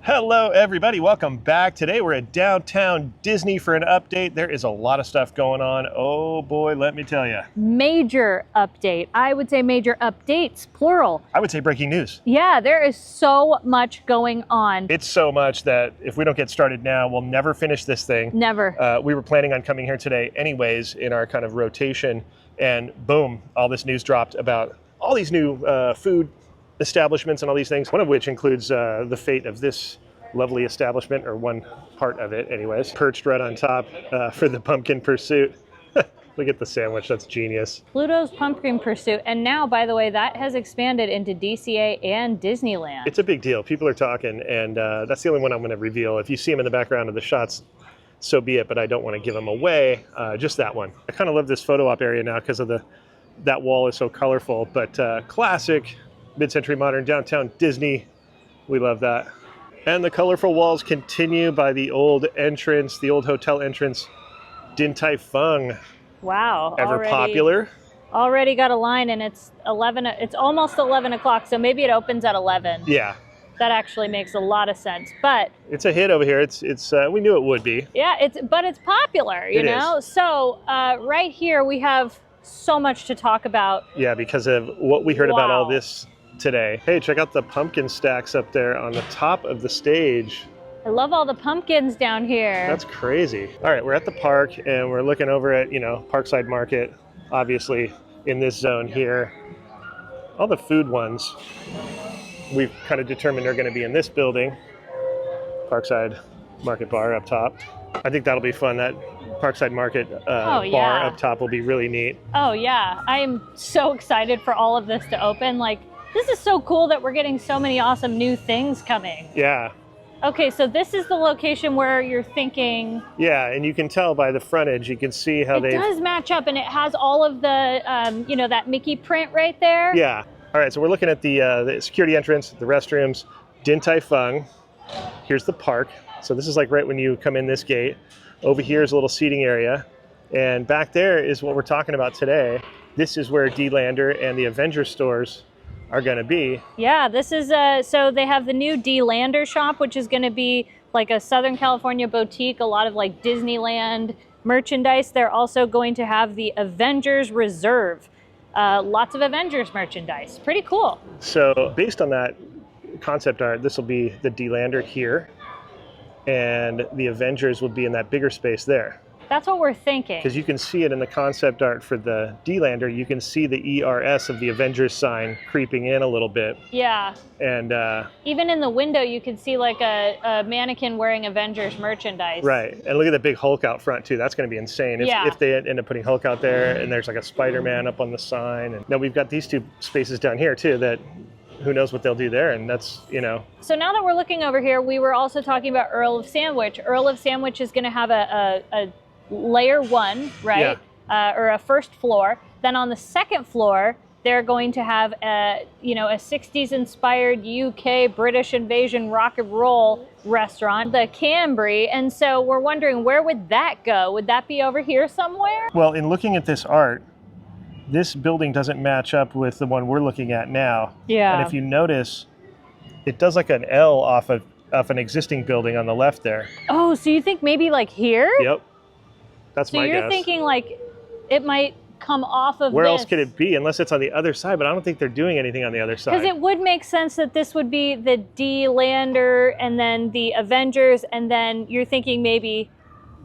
Hello everybody, welcome back. Today we're at downtown Disney for an update. There is a lot of stuff going on. Oh boy, let me tell you. Major update. I would say major updates, plural. I would say breaking news. Yeah, there is so much going on. It's so much that if we don't get started now, we'll never finish this thing. Never. We were planning on coming here today anyways in our kind of rotation, and boom, all this news dropped about all these new food establishments and all these things, one of which includes the fate of this lovely establishment, or one part of it anyways, perched right on top for the pumpkin pursuit. Look at the sandwich, that's genius. Pluto's Pumpkin Pursuit, and now, by the way, that has expanded into DCA and Disneyland. It's a big deal. People are talking, and that's the only one I'm going to reveal. If you see them in the background of the shots, so be it, but I don't want to give them away, just that one. I kind of love this photo op area now because of that wall is so colorful, but classic mid-century modern downtown Disney. We love that. And the colorful walls continue by the old entrance, the old hotel entrance, Din Tai Fung. Wow. Ever popular. Already got a line, and it's almost 11 o'clock, so maybe it opens at 11. Yeah. That actually makes a lot of sense, but it's a hit over here. It's we knew it would be. Yeah, but it's popular, you know? So right here we have so much to talk about. Yeah, because of what we heard about all this today. Hey, check out the pumpkin stacks up there on the top of the stage. I love all the pumpkins down here. That's crazy. All right, we're at the park and we're looking over at, Parkside Market, obviously in this zone here. All the food ones we've kind of determined are going to be in this building. Parkside Market Bar up top. I think that'll be fun. That Parkside Market bar up top will be really neat. Oh yeah, I am so excited for all of this to open. Like, this is so cool that we're getting so many awesome new things coming. Yeah. Okay, so this is the location where you're thinking... Yeah, and you can tell by the frontage, you can see how it does match up, and it has all of the, that Mickey print right there. Yeah. All right, so we're looking at the security entrance, the restrooms, Din Tai Fung. Here's the park. So this is like right when you come in this gate. Over here is a little seating area. And back there is what we're talking about today. This is where D-Lander and the Avengers stores are going to be. Yeah, this is so they have the new D-Lander shop, which is going to be like a Southern California boutique, a lot of like Disneyland merchandise. They're also going to have the Avengers Reserve, lots of Avengers merchandise. Pretty cool. So based on that concept art, this will be the D-Lander here, and the Avengers will be in that bigger space there. That's what we're thinking. Because you can see it in the concept art for the D-Lander. You can see the ERS of the Avengers sign creeping in a little bit. Yeah. And even in the window, you can see like a mannequin wearing Avengers merchandise. Right. And look at the big Hulk out front, too. That's going to be insane. If they end up putting Hulk out there, and there's like a Spider-Man up on the sign. And now we've got these two spaces down here, too, that who knows what they'll do there. And that's, So now that we're looking over here, we were also talking about Earl of Sandwich. Earl of Sandwich is going to have a layer 1, right? Yeah. Or a first floor. Then on the second floor, they're going to have a 60s inspired UK British invasion rock and roll restaurant, the Cambry. And so we're wondering, where would that go? Would that be over here somewhere? Well, in looking at this art, this building doesn't match up with the one we're looking at now. Yeah. And if you notice, it does like an L off of an existing building on the left there. Oh, so you think maybe like here? Yep. That's my guess. So you're thinking like it might come off of Where else could it be? Unless it's on the other side, but I don't think they're doing anything on the other side. Because it would make sense that this would be the D-Lander and then the Avengers, and then you're thinking maybe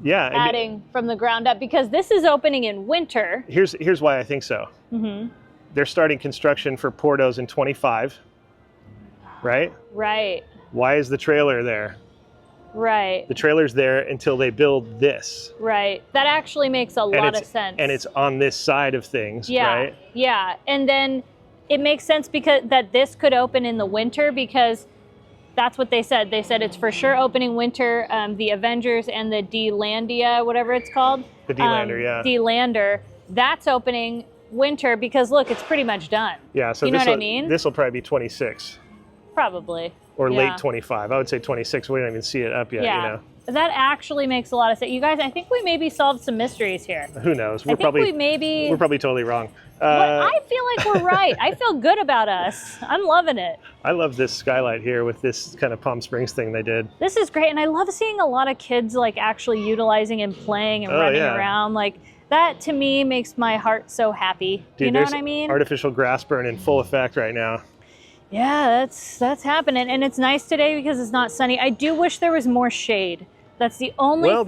adding from the ground up, because this is opening in winter. Here's why I think so. Mm-hmm. They're starting construction for Porto's in 25, right? Right. Why is the trailer there? Right. The trailer's there until they build this. Right. That actually makes a lot of sense. And it's on this side of things, right? Yeah. And then it makes sense because that this could open in the winter, because that's what they said. They said it's for sure opening winter. The Avengers and the D-Landia, whatever it's called. The D-Lander, yeah. D-Lander. That's opening winter because, look, it's pretty much done. Yeah, so you know what I mean? This will probably be 26. Probably. Or late 25. I would say 26. We don't even see it up yet, That actually makes a lot of sense. You guys, I think we maybe solved some mysteries here. Who knows? We're probably totally wrong. I feel like we're right. I feel good about us. I'm loving it. I love this skylight here with this kind of Palm Springs thing they did. This is great, and I love seeing a lot of kids like actually utilizing and playing and running around. Like that to me makes my heart so happy. Dude, you know what I mean? Artificial grass burn in full effect right now. Yeah, that's happening, and it's nice today because it's not sunny. I do wish there was more shade. That's the only thing. Well,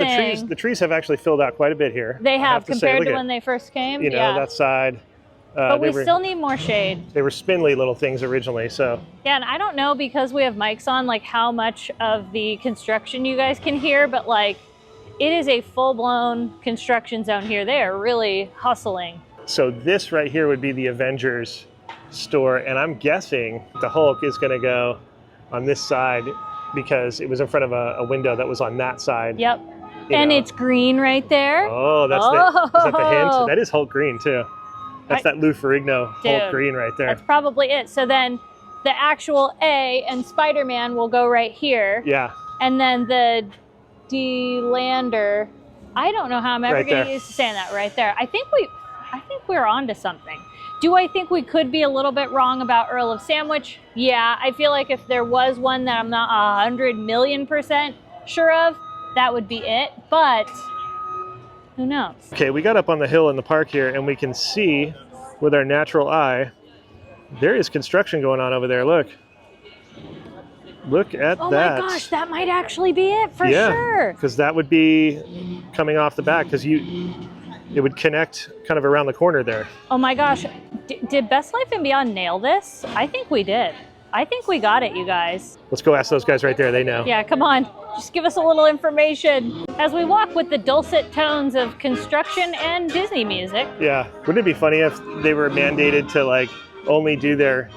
the trees have actually filled out quite a bit here. They have compared to when they first came. You know, that side. But we still need more shade. They were spindly little things originally, so. Yeah, and I don't know because we have mics on, like how much of the construction you guys can hear, but like it is a full-blown construction zone here. They are really hustling. So this right here would be the Avengers store, and I'm guessing the Hulk is going to go on this side because it was in front of a window that was on that side. Yep. And it's green right there. Oh, is that the hint? That is Hulk green too. That's that Lou Ferrigno Hulk green right there. That's probably it. So then the actual A and Spider-Man will go right here. Yeah. And then the D-Lander, I don't know how I'm ever going to get used to saying that right there. I think we're onto something. Do I think we could be a little bit wrong about Earl of Sandwich? Yeah, I feel like if there was one that I'm not 100,000,000% sure of, that would be it, but who knows? Okay, we got up on the hill in the park here and we can see with our natural eye, there is construction going on over there, look. Look at that. Oh my gosh, that might actually be it for sure. Yeah, because that would be coming off the back because it would connect kind of around the corner there. Oh my gosh, did Best Life and Beyond nail this? I think we did. I think we got it, you guys. Let's go ask those guys right there, they know. Yeah, come on, just give us a little information as we walk with the dulcet tones of construction and Disney music. Yeah, wouldn't it be funny if they were mandated to like only do their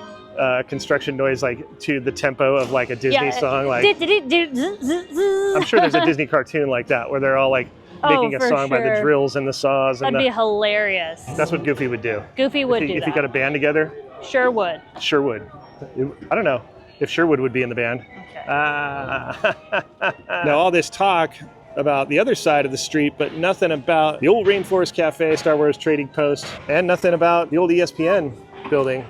construction noise like to the tempo of like a Disney song? Like, I'm sure there's a Disney cartoon like that where they're all like making a song by the drills and the saws. That'd be hilarious. That's what Goofy would do. Goofy would do that. If he got a band together? Sure would. Sure would. I don't know if Sherwood would be in the band. Okay. Now all this talk about the other side of the street, but nothing about the old Rainforest Cafe, Star Wars Trading Post, and nothing about the old ESPN building,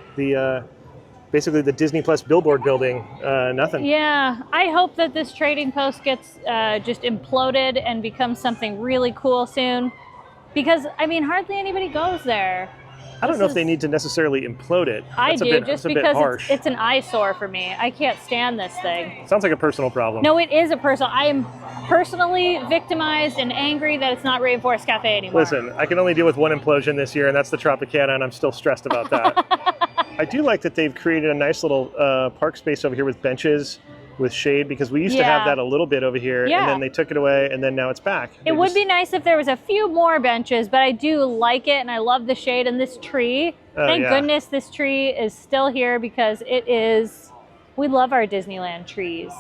basically the Disney Plus billboard building. Nothing. Yeah, I hope that this Trading Post gets just imploded and becomes something really cool soon, because I mean hardly anybody goes there. I don't know if they need to necessarily implode it. I do, just because it's an eyesore for me. I can't stand this thing. Sounds like a personal problem. No, it is a personal. I am personally victimized and angry that it's not Rainforest Cafe anymore. Listen, I can only deal with one implosion this year, and that's the Tropicana, and I'm still stressed about that. I do like that they've created a nice little park space over here with benches, with shade, because we used to have that a little bit over here, and then they took it away, and then now it's back. It would be nice if there was a few more benches, but I do like it, and I love the shade and this tree. Thank goodness this tree is still here because we love our Disneyland trees.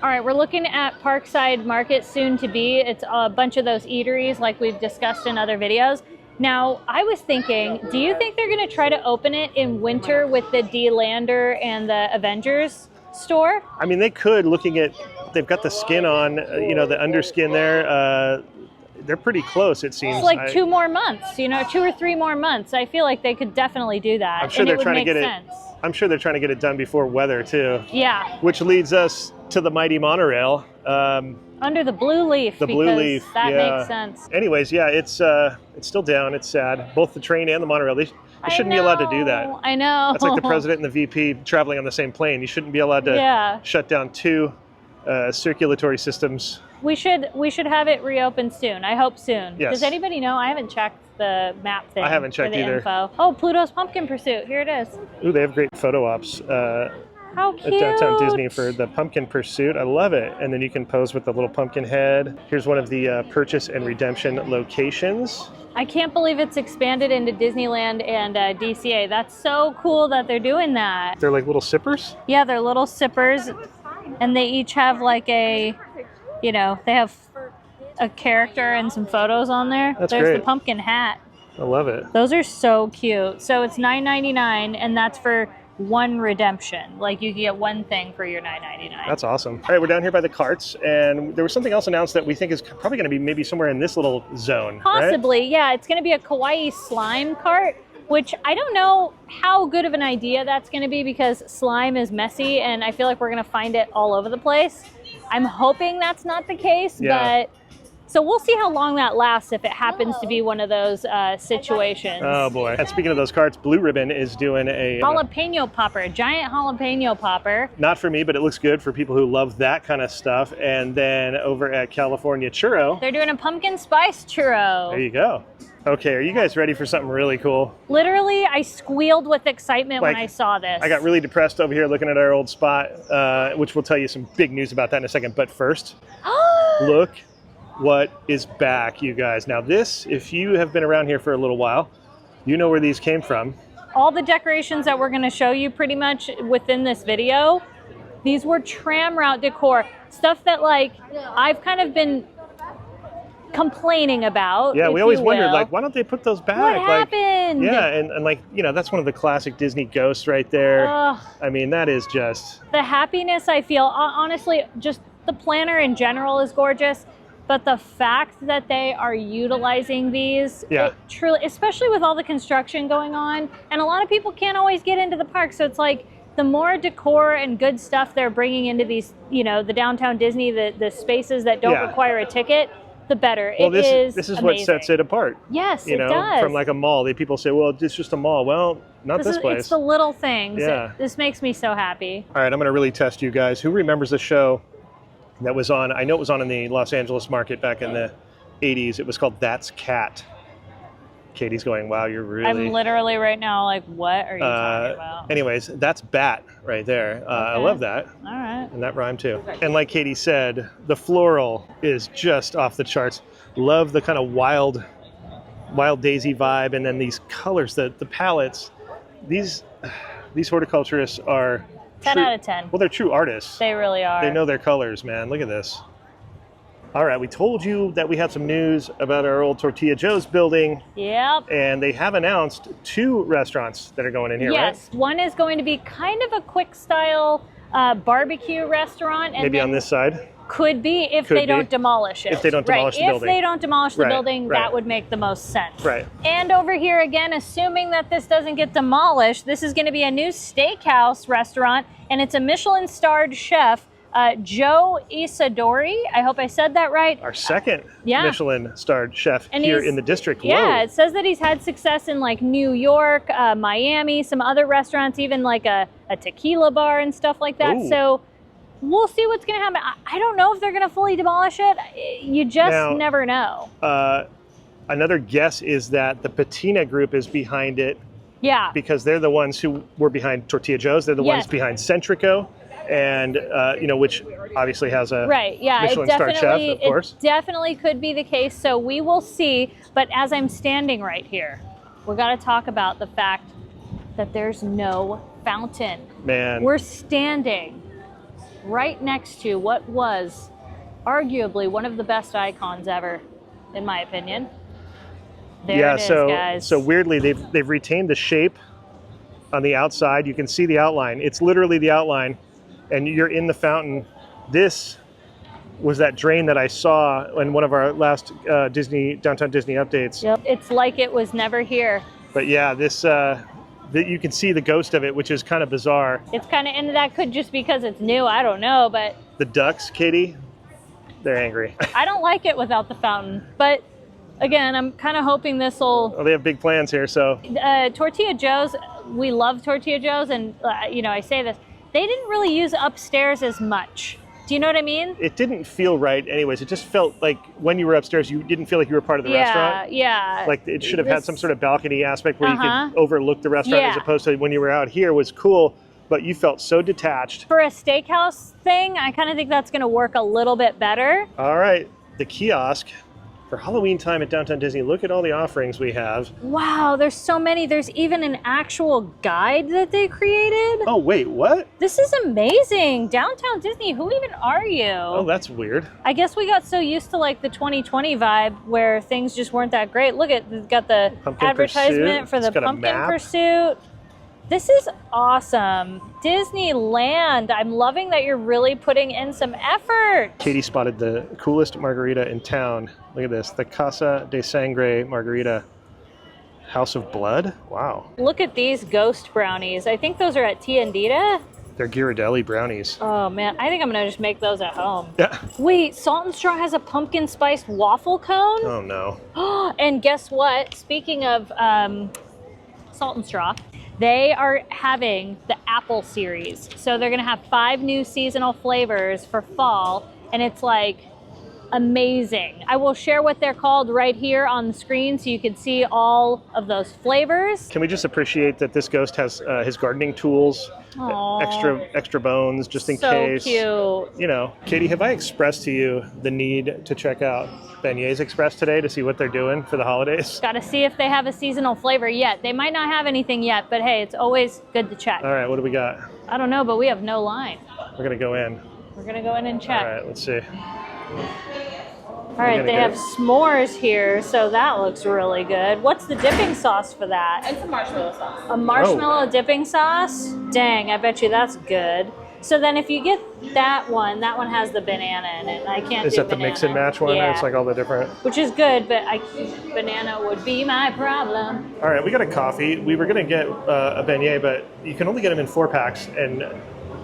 All right, we're looking at Parkside Market, soon to be. It's a bunch of those eateries like we've discussed in other videos. Now, I was thinking, do you think they're going to try to open it in winter with the D-Lander and the Avengers store? I mean, they could, looking at, they've got the skin on, the underskin there. They're pretty close, it seems. It's like 2 more months, 2 or 3 more months. I feel like they could definitely do that. I'm sure they're trying to get it. I'm sure they're trying to get it done before weather too. Yeah. Which leads us to the mighty monorail. Under the blue leaf. The blue leaf. That makes sense. Anyways, yeah, it's still down. It's sad. Both the train and the monorail. They shouldn't be allowed to do that. I know. That's like the president and the VP traveling on the same plane. You shouldn't be allowed to shut down 2 circulatory systems. We should have it reopened soon. I hope soon. Yes. Does anybody know? I haven't checked the map thing. I haven't checked either. Info. Oh, Pluto's Pumpkin Pursuit. Here it is. Ooh, they have great photo ops. How cute. At Downtown Disney for the Pumpkin Pursuit. I love it. And then you can pose with the little pumpkin head. Here's one of the purchase and redemption locations. I can't believe it's expanded into Disneyland and DCA. That's so cool that they're doing that. They're like little sippers? Yeah, they're little sippers. And they each have like they have a character and some photos on there. That's There's great. the pumpkin hat. I love it. Those are so cute. So it's $9.99, and that's for one redemption. Like you can get one thing for your $9.99. That's awesome. All right, we're down here by the carts, and there was something else announced that we think is probably going to be maybe somewhere in this little zone. Possibly, right? yeah. It's going to be a kawaii slime cart, which I don't know how good of an idea that's going to be because slime is messy, and I feel like we're going to find it all over the place. I'm hoping that's not the case, but so we'll see how long that lasts if it happens to be one of those situations. Oh boy. And speaking of those carts, Blue Ribbon is doing a jalapeno popper, a giant jalapeno popper. Not for me, but it looks good for people who love that kind of stuff. And then over at California Churro, they're doing a pumpkin spice churro. There you go. Okay, are you guys ready for something really cool? Literally, I squealed with excitement when I saw this. I got really depressed over here looking at our old spot, which we'll tell you some big news about that in a second. But first, look what is back, you guys. Now this, if you have been around here for a little while, you know where these came from. All the decorations that we're going to show you pretty much within this video, these were tram route decor. Stuff that like I've kind of been complaining about. Yeah, we always wondered, like, why don't they put those back? What happened? Yeah, and like, you know, that's one of the classic Disney ghosts right there. I mean, that is just... The happiness I feel, honestly, just the planner in general is gorgeous, but the fact that they are utilizing these, it truly, especially with all the construction going on, and a lot of people can't always get into the park, so it's like, the more decor and good stuff they're bringing into these, you know, the downtown Disney, the spaces that don't require a ticket, the better. Well, this is amazing. What sets it apart. Yes, you know, it does. From like a mall. People say, well, it's just a mall. Well, not this place. It's the little things. Yeah. This makes me so happy. All right, I'm going to really test you guys. Who remembers the show that was on? I know it was on in the Los Angeles market back in the 80s. It was called That's Cat. Katie's going, wow, you're really... I'm literally right now like, what are you talking about? Anyways, that's Bat right there. I love that. All right. And that rhymed too. And like Katie said, the floral is just off the charts. Love the kind of wild daisy vibe, and then these colors, the palettes. These horticulturists are 10 out of 10. Well, they're true artists. They really are. They know their colors, man. Look at this. All right, we told you that we had some news about our old Tortilla Joe's building. Yep. And they have announced 2 restaurants that are going in here, right? Yes, one is going to be kind of a quick style barbecue restaurant. And maybe on this side? Could be if they don't demolish it. If they don't demolish the building. If they don't demolish the building, that would make the most sense. Right. And over here again, assuming that this doesn't get demolished, this is going to be a new steakhouse restaurant, and it's a Michelin-starred chef, Joe Isadori. I hope I said that right. Our second Michelin-starred chef here in the district. Yeah, it says that he's had success in like New York, Miami, some other restaurants, even like a tequila bar and stuff like that. Ooh. So we'll see what's going to happen. I don't know if they're going to fully demolish it. You just never know. Another guess is that the Patina Group is behind it. Yeah. Because they're the ones who were behind Tortilla Joe's. They're the ones behind Centrico. And, you know, which obviously has a Michelin-starred chef, of course. It definitely could be the case, so we will see. But as I'm standing right here, we've got to talk about the fact that there's no fountain. Man. We're standing right next to what was arguably one of the best icons ever, in my opinion. There it is, guys. So weirdly, they've retained the shape on the outside. You can see the outline. It's literally the outline. And you're in the fountain. This was that drain that I saw in one of our last Downtown Disney updates. Yep, it's like it was never here. But yeah, this you can see the ghost of it, which is kind of bizarre. It's kind of, and that could just because it's new. I don't know, but the ducks, Katie, they're angry. I don't like it without the fountain, but again, I'm kind of hoping this will. Oh, they have big plans here, so. Tortilla Joe's, we love Tortilla Joe's, and you know, I say this. They didn't really use upstairs as much. Do you know what I mean? It didn't feel right anyways. It just felt like when you were upstairs, you didn't feel like you were part of the restaurant. Yeah. Like it should have had some sort of balcony aspect where you could overlook the restaurant as opposed to when you were out here was cool, but you felt so detached. For a steakhouse thing, I kind of think that's going to work a little bit better. All right, the kiosk. For Halloween time at Downtown Disney, look at all the offerings we have. Wow, there's so many. There's even an actual guide that they created. Oh, wait, what? This is amazing. Downtown Disney, who even are you? Oh, that's weird. I guess we got so used to like the 2020 vibe where things just weren't that great. Look at, it's got the Pumpkin advertisement Pursuit. for the Pumpkin Pursuit. This is awesome. Disneyland. I'm loving that you're really putting in some effort. Katie spotted the coolest margarita in town. Look at this, the Casa de Sangre margarita. House of Blood? Wow. Look at these ghost brownies. I think those are at Tiendita. They're Ghirardelli brownies. Oh man, I think I'm gonna just make those at home. Yeah. Wait, Salt and Straw has a pumpkin spiced waffle cone? Oh no. And guess what? Speaking of Salt and Straw, they are having the apple series. So they're gonna have 5 new seasonal flavors for fall, and it's like amazing. I will share what they're called right here on the screen so you can see all of those flavors. Can we just appreciate that this ghost has his gardening tools, extra bones just in case. So cute. You know, Katie, have I expressed to you the need to check out Beignets Express today to see what they're doing for the holidays? Got to see if they have a seasonal flavor yet. They might not have anything yet, but hey, it's always good to check. All right, what do we got? I don't know, but we have no line. We're gonna go in. We're gonna go in and check. All right, let's see. All right, they have s'mores here, so that looks really good. What's the dipping sauce for that? It's a marshmallow sauce. A marshmallow dipping sauce? Dang, I bet you that's good. So then if you get that one has the banana in it. I can't Is do that the banana. mix and match one? Yeah. It's like all the different. Which is good, but banana would be my problem. All right, we got a coffee. We were gonna get a beignet, but you can only get them in 4-packs, and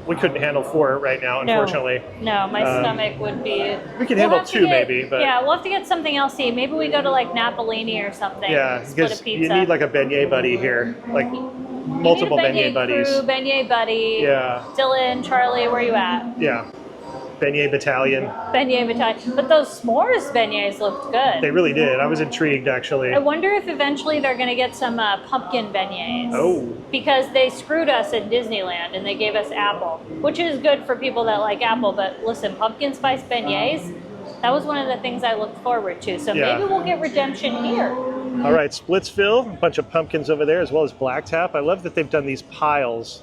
we couldn't handle 4 right now, unfortunately. No, my stomach would be... We can handle 2 maybe, but... Yeah, we'll have to get something else to eat. Maybe we go to like Napolini or something. Yeah, split because a pizza. you need like a beignet buddy here, like multiple beignet buddies. Crew, beignet buddy. Yeah. Dylan, Charlie, where you at? Yeah. Beignet battalion. Beignet battalion. But those s'mores beignets looked good. They really did. I was intrigued, actually. I wonder if eventually they're going to get some pumpkin beignets. Oh. Because they screwed us at Disneyland and they gave us apple, which is good for people that like apple. But listen, pumpkin spice beignets, that was one of the things I looked forward to. So Yeah. maybe we'll get redemption here. All right, Splitsville, a bunch of pumpkins over there, as well as Blacktap. I love that they've done these piles.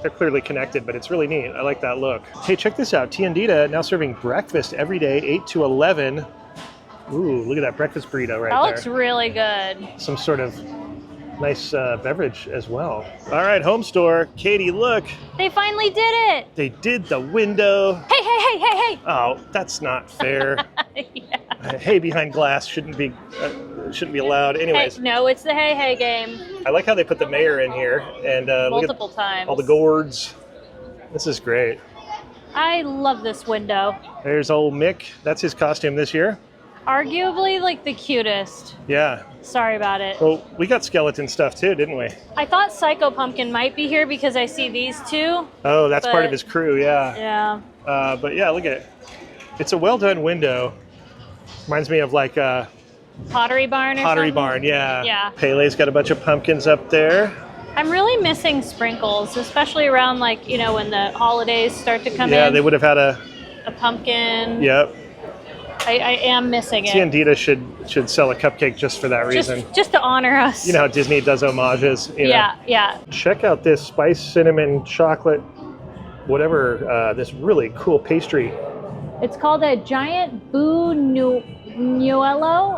They're clearly connected, but it's really neat. I like that look. Hey, check this out. Tiendita now serving breakfast every day, 8 to 11. Ooh, look at that breakfast burrito right That there. looks really good. Some sort of nice beverage as well. All right, home store. Katie, look. They finally did it. They did the window. Hey, hey, hey, hey, hey. Oh, that's not fair. Yeah. Hey behind glass shouldn't be allowed. Anyways, Hey, no, it's the hey, hey game. I like how they put the mayor in here and look Multiple at times. all the gourds. This is great. I love this window. There's old Mick. That's his costume this year. Arguably like the cutest. Yeah. Sorry about it. Well, we got skeleton stuff too, didn't we? I thought Psycho Pumpkin might be here because I see these two. Oh, that's part of But- his crew, yeah. Yeah. But yeah, look at it. It's a well done window. Reminds me of like a Pottery Barn or Pottery something? Barn, yeah. Yeah. Pele's got a bunch of pumpkins up there. I'm really missing sprinkles, especially around like, you know, when the holidays start to come Yeah, in. they would have had a. A pumpkin. Yep. I am missing it. Tiendita should sell a cupcake just for that reason. Just to honor us. You know how Disney does homages. You know. Yeah, yeah. Check out this spice cinnamon chocolate, whatever. This really cool pastry. It's called a giant buñuelo.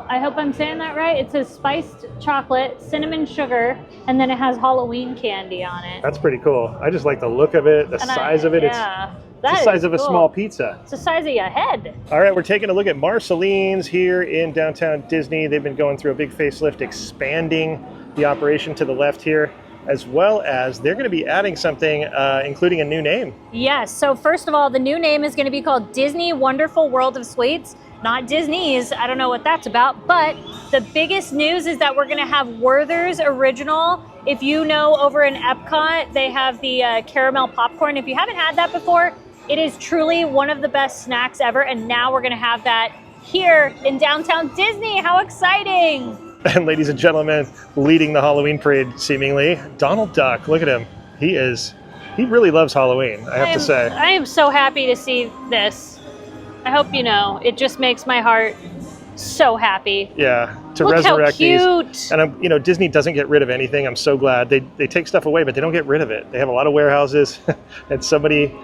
I hope I'm saying that right. It's a spiced chocolate, cinnamon sugar, and then it has Halloween candy on it. That's pretty cool. I just like the look of it, the size of it. Yeah, It's the size of a small pizza. It's the size of your head. All right, we're taking a look at Marceline's here in downtown Disney. They've been going through a big facelift, expanding the operation to the left here, as well as they're going to be adding something, including a new name. Yes, so first of all, the new name is going to be called Disney Wonderful World of Sweets. Not Disney's, I don't know what that's about, but the biggest news is that we're going to have Werther's Original. If you know, over in Epcot, they have the caramel popcorn. If you haven't had that before, it is truly one of the best snacks ever, and now we're going to have that here in downtown Disney. How exciting! And ladies and gentlemen, leading the Halloween parade, seemingly, Donald Duck. Look at him. He really loves Halloween, I have to say. I am so happy to see this. I hope you know, it just makes my heart so happy. Yeah, to Look how resurrect cute. these. And Disney doesn't get rid of anything. I'm so glad. They take stuff away, but they don't get rid of it. They have a lot of warehouses, and somebody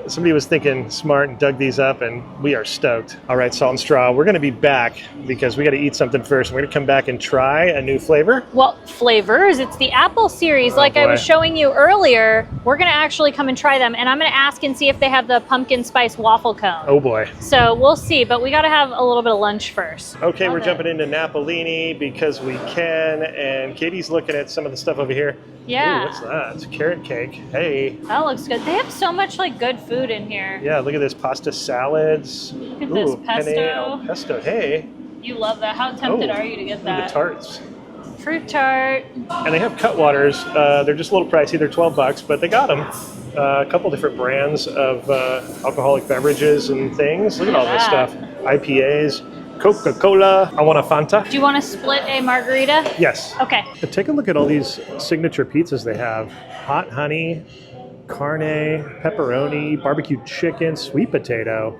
Somebody was thinking smart and dug these up, and we are stoked. All right, Salt and Straw, we're going to be back because we got to eat something first. We're going to come back and try a new flavor. Well, flavors, it's the apple series. Like I was showing you earlier, we're going to actually come and try them, and I'm going to ask and see if they have the pumpkin spice waffle cone. Oh boy. So we'll see, but we got to have a little bit of lunch first. Okay, we're jumping into Napolini because we can, and Katie's looking at some of the stuff over here. Yeah. Ooh, what's that? It's a carrot cake. Hey. That looks good. They have so much like good food in here. Yeah, look at this pasta salads. Look at this pesto. Penne al pesto. Hey. You love that. How tempted are you to get that? The tarts. Fruit tart. And they have Cutwaters. They're just a little pricey. They're $12, but they got them. A couple different brands of alcoholic beverages and things. Look at all this stuff. IPAs. Coca-Cola. I want a Fanta. Do you want to split a margarita? Yes. Okay. But take a look at all these signature pizzas they have. Hot honey, carne, pepperoni, barbecue chicken, sweet potato,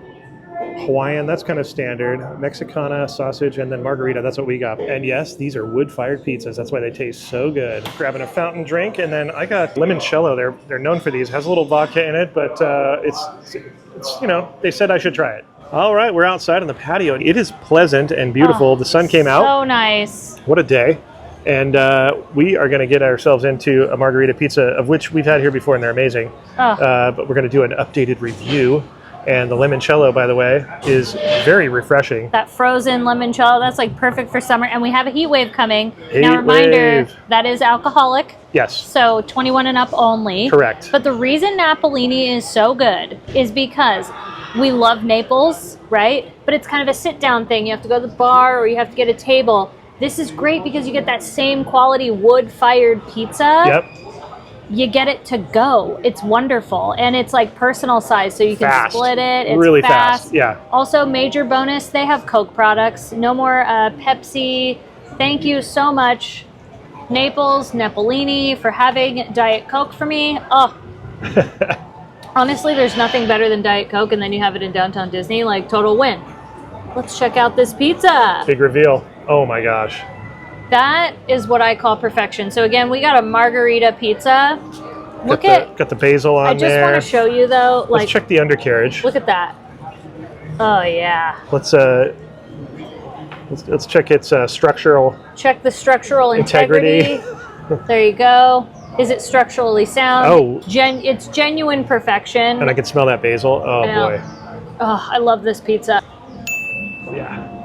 Hawaiian, that's kind of standard, Mexicana, sausage, and then margarita, that's what we got. And yes, these are wood-fired pizzas. That's why they taste so good. Grabbing a fountain drink, and then I got limoncello. They're known for these. It has a little vodka in it, but it's you know, they said I should try it. All right, we're outside on the patio. It is pleasant and beautiful. The sun came out. So nice. What a day. And we are going to get ourselves into a margarita pizza, of which we've had here before, and they're amazing. But we're going to do an updated review. And the limoncello, by the way, is very refreshing. That frozen limoncello, that's like perfect for summer. And we have a heat wave coming. Now, reminder, that is alcoholic. Yes. So 21 and up only. Correct. But the reason Napolini is so good is because we love Naples, right? But it's kind of a sit-down thing. You have to go to the bar or you have to get a table. This is great because you get that same quality wood-fired pizza. Yep. You get it to go. It's wonderful. And it's like personal size, so you can split it. It's really fast. Yeah. Also, major bonus, they have Coke products. No more Pepsi. Thank you so much, Naples, Napolini, for having Diet Coke for me. Oh. Honestly, there's nothing better than Diet Coke, and then you have it in downtown Disney. Like, total win. Let's check out this pizza. Big reveal. Oh my gosh. That is what I call perfection. So again, we got a margarita pizza. Got the basil on there. I just want to show you though. Like, let's check the undercarriage. Look at that. Oh yeah. Let's check its structural. Check the structural integrity. There you go. Is it structurally sound? Oh. It's genuine perfection. And I can smell that basil. Oh boy. Oh, I love this pizza. Yeah.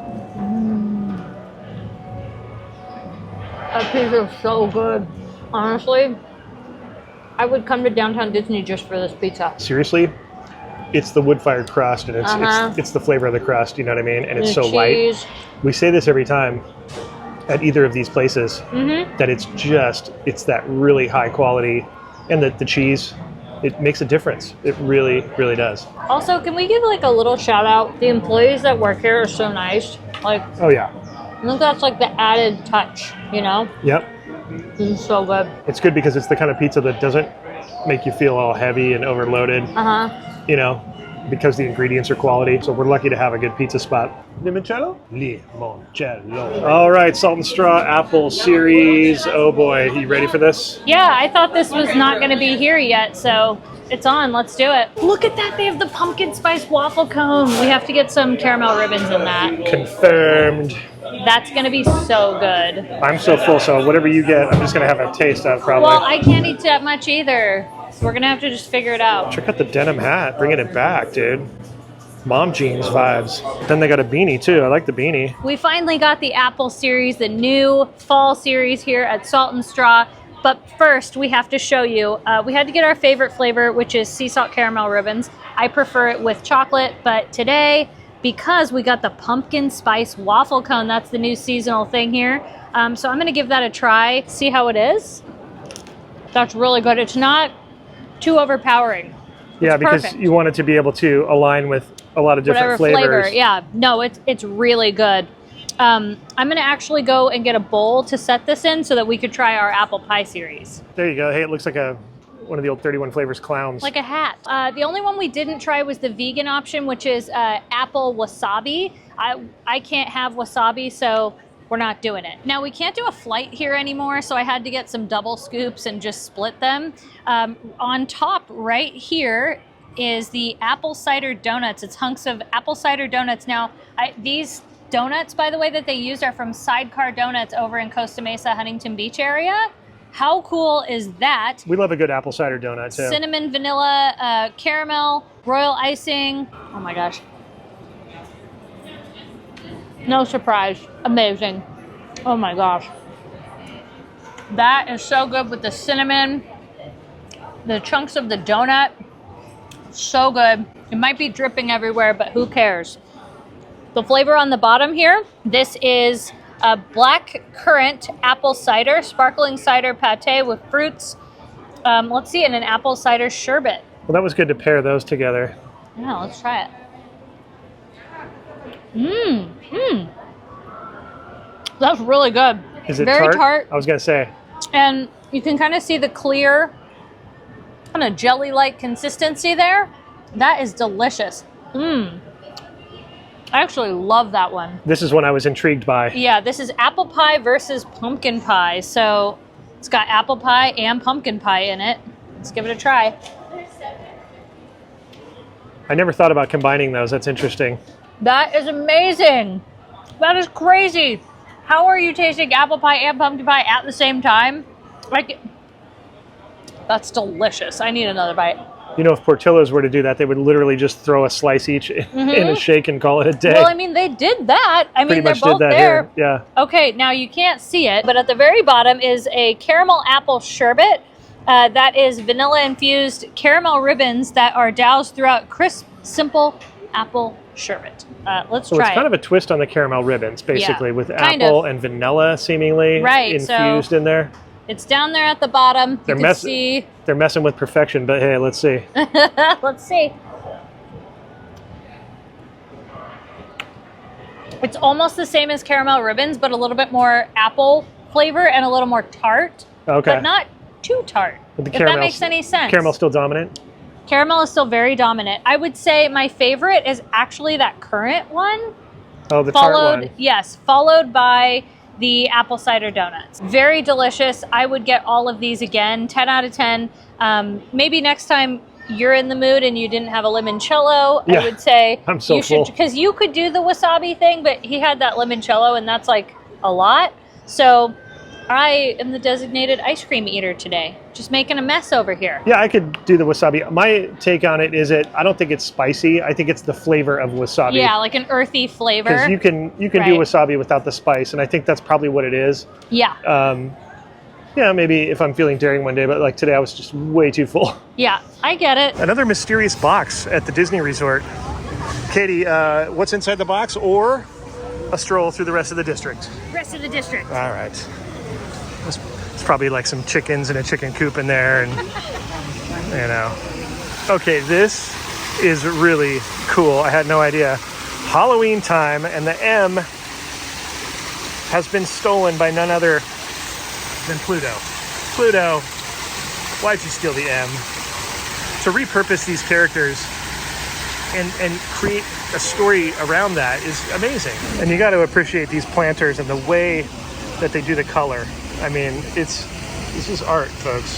That pizza is so good. Honestly, I would come to downtown Disney just for this pizza. Seriously? It's the wood-fired crust, and it's the flavor of the crust, you know what I mean? And it's so light. We say this every time at either of these places, that it's that really high quality, and that the cheese, it makes a difference. It really, really does. Also, can we give like a little shout out? The employees that work here are so nice. Like, oh yeah. I think that's like the added touch, you know? Yep. This is so good. It's good because it's the kind of pizza that doesn't make you feel all heavy and overloaded. You know, because the ingredients are quality. So we're lucky to have a good pizza spot. Limoncello? Limoncello. All right, Salt and Straw Apple Series. Oh boy, you ready for this? Yeah, I thought this was not going to be here yet, so it's on. Let's do it. Look at that. They have the pumpkin spice waffle cone. We have to get some caramel ribbons in that. Confirmed. That's going to be so good. I'm so full, so whatever you get, I'm just going to have a taste of probably. Well, I can't eat that much either. So we're going to have to just figure it out. Check out the denim hat. Bringing it back, dude. Mom jeans vibes. Then they got a beanie, too. I like the beanie. We finally got the Apple series, the new fall series here at Salt and Straw. But first, we have to show you, we had to get our favorite flavor, which is sea salt caramel ribbons. I prefer it with chocolate, but today, because we got the pumpkin spice waffle cone, that's the new seasonal thing here. So I'm gonna give that a try, see how it is. That's really good. It's not too overpowering. Yeah, because perfect. You want it to be able to align with a lot of different flavors. Flavor, yeah. No, it's really good. I'm gonna actually go and get a bowl to set this in so that we could try our apple pie series. There you go. Hey, it looks like one of the old 31 Flavors clowns. Like a hat. The only one we didn't try was the vegan option, which is apple wasabi. I can't have wasabi, so we're not doing it. Now, we can't do a flight here anymore, so I had to get some double scoops and just split them. On top right here, is the apple cider donuts. It's hunks of apple cider donuts. Now, these donuts, by the way, that they use are from Sidecar Donuts over in Costa Mesa, Huntington Beach area. How cool is that? We love a good apple cider donut too. Cinnamon, vanilla, caramel, royal icing. Oh my gosh. No surprise. Amazing. Oh my gosh. That is so good with the cinnamon, the chunks of the donut. So good. It might be dripping everywhere, but who cares? The flavor on the bottom here, this is a black currant apple cider, sparkling cider pate with fruits. Let's see, and an apple cider sherbet. Well, that was good to pair those together. Yeah, let's try it. That's really good. Is it very tart? I was gonna say. And you can kind of see the clear, kind of jelly-like consistency there. That is delicious. I actually love that one. This is one I was intrigued by. Yeah, this is apple pie versus pumpkin pie. So it's got apple pie and pumpkin pie in it. Let's give it a try. I never thought about combining those. That's interesting. That is amazing. That is crazy. How are you tasting apple pie and pumpkin pie at the same time? Like, that's delicious. I need another bite. You know, if Portillo's were to do that, they would literally just throw a slice each in a shake and call it a day. Well, I mean, they did that. I mean, they're both there. Here. Yeah. Okay, now you can't see it, but at the very bottom is a caramel apple sherbet. That is vanilla-infused caramel ribbons that are doused throughout crisp, simple apple sherbet. Let's try it. So it's kind of a twist on the caramel ribbons, basically, with apple and vanilla seemingly infused in there. It's down there at the bottom. You can see. They're messing with perfection, but hey, let's see. Let's see. It's almost the same as caramel ribbons, but a little bit more apple flavor and a little more tart. Okay. But not too tart, if that makes any sense. Caramel still dominant? Caramel is still very dominant. I would say my favorite is actually that current one. Oh, the tart one. Yes, followed by the apple cider donuts. Very delicious. I would get all of these again, 10 out of 10. Maybe next time you're in the mood and you didn't have a limoncello, I would say I'm so full. Because you could do the wasabi thing, but he had that limoncello and that's like a lot. So I am the designated ice cream eater today. Just making a mess over here. Yeah, I could do the wasabi. My take on it is I don't think it's spicy. I think it's the flavor of wasabi. Yeah, like an earthy flavor. Because you can do wasabi without the spice, and I think that's probably what it is. Yeah. Yeah, maybe if I'm feeling daring one day, but like today I was just way too full. Yeah, I get it. Another mysterious box at the Disney Resort. Katie, what's inside the box, or a stroll through the rest of the district? Rest of the district. All right. It's probably like some chickens in a chicken coop in there, and you know. Okay, this is really cool. I had no idea. Halloween time, and the M has been stolen by none other than Pluto. Pluto, why'd you steal the M? To repurpose these characters and create a story around that is amazing. And you got to appreciate these planters and the way that they do the color. I mean, this is art, folks.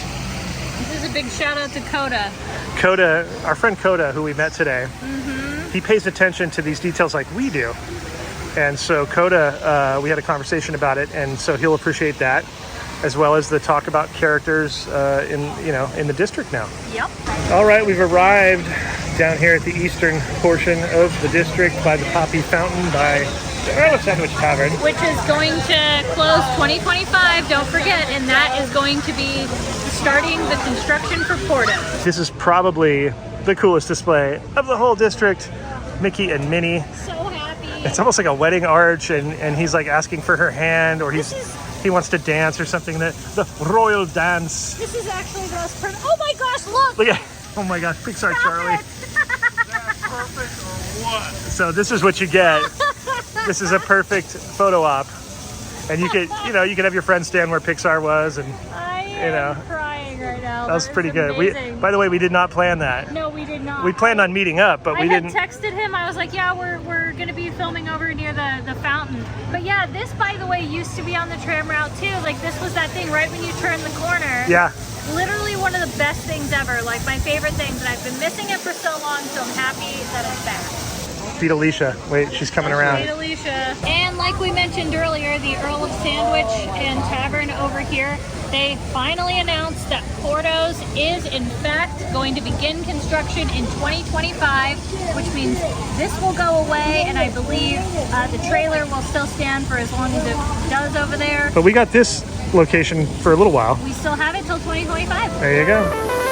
This is a big shout out to Coda. Coda, our friend Coda, who we met today, he pays attention to these details like we do. And so Coda, we had a conversation about it, and so he'll appreciate that, as well as the talk about characters in the district now. Yep. All right, we've arrived down here at the eastern portion of the district by the Poppy Fountain by the Earl of Sandwich Tavern. Which is going to close 2025, don't forget, and that is going to be starting the construction for Porto. This is probably the coolest display of the whole district. Mickey and Minnie. So happy. It's almost like a wedding arch, and he's like asking for her hand, or he wants to dance or something. The royal dance. This is actually the most perfect. Oh my gosh, look! Look at, oh my gosh, Pixar Charlie. That's perfect or what? So this is what you get. This is a perfect photo op, and you could have your friend stand where Pixar was, and I am crying right now. That was pretty good. By the way, we did not plan that. No, we did not. We planned on meeting up, but we didn't. I had texted him. I was like, yeah, we're gonna be filming over near the fountain. But yeah, this, by the way, used to be on the tram route too. Like, this was that thing right when you turn the corner. Yeah. Literally one of the best things ever, like my favorite things, and I've been missing it for so long, so I'm happy that it's back. Feed Alicia. Wait, she's coming around. Feed Alicia. And like we mentioned earlier, the Earl of Sandwich and Tavern over here, they finally announced that Porto's is in fact going to begin construction in 2025, which means this will go away, and I believe the trailer will still stand for as long as it does over there. But we got this location for a little while. We still have it till 2025. There you go.